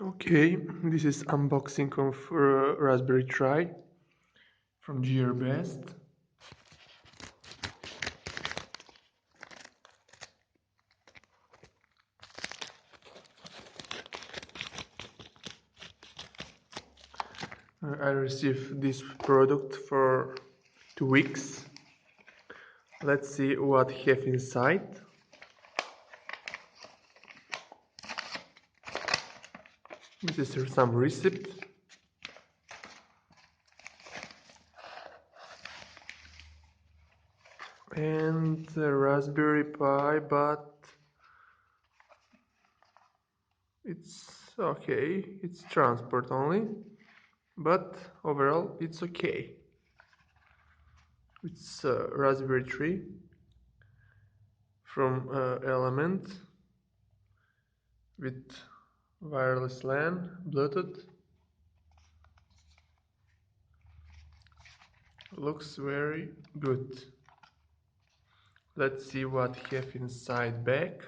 Okay, this is unboxing of Raspberry Pi from GearBest. I received this product for 2 weeks. Let's see what have inside. This is some receipt. And the Raspberry Pi, but it's okay. It's transport only, but overall it's okay. It's Raspberry 3 from Element with wireless LAN, Bluetooth. Looks very good. Let's see what have inside back.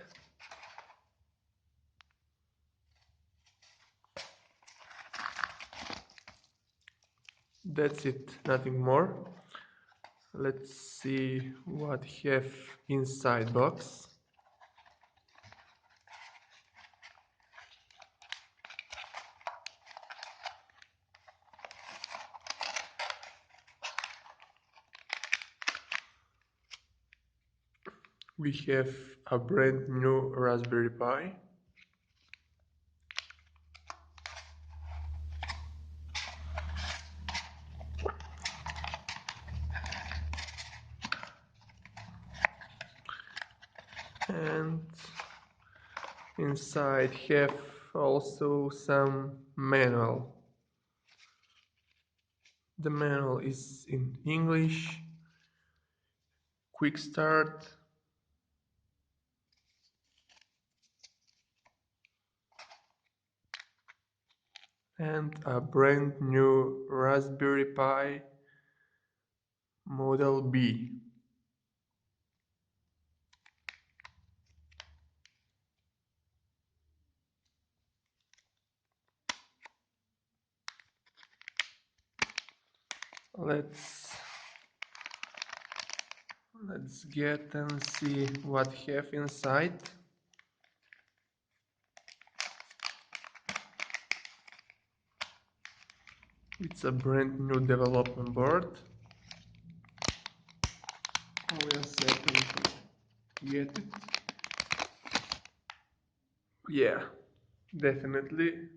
That's it, nothing more. Let's see what have inside box. We have a brand new Raspberry Pi. And inside have also some manual. The manual is in English. Quick start. And a brand new Raspberry Pi Model B. Let's get and see what have inside. It's a brand new development board. Only a second to get it. Yeah, definitely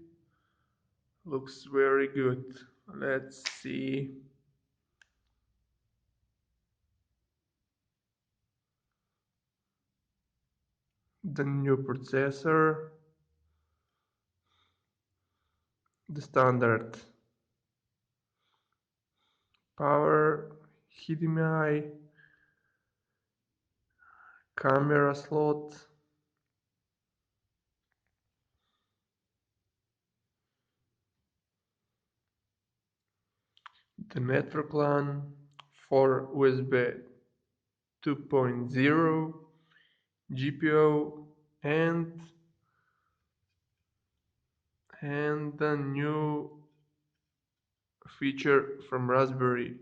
looks very good. Let's see. The new processor, the standard power, HDMI, camera slot, the network LAN, 4 USB 2.0, GPO, and the new feature from Raspberry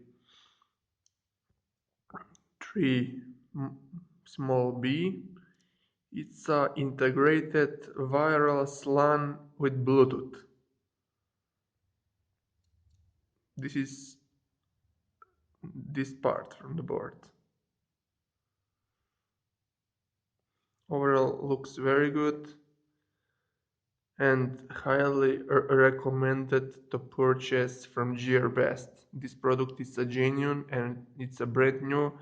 3 small b. It's a integrated wireless LAN with Bluetooth. This is this part from the board. Overall looks very good and highly recommended to purchase from GearBest. This product is a genuine and it's a brand new.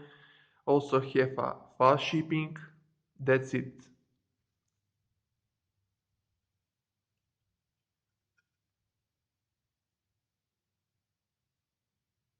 Also have a fast shipping. That's it.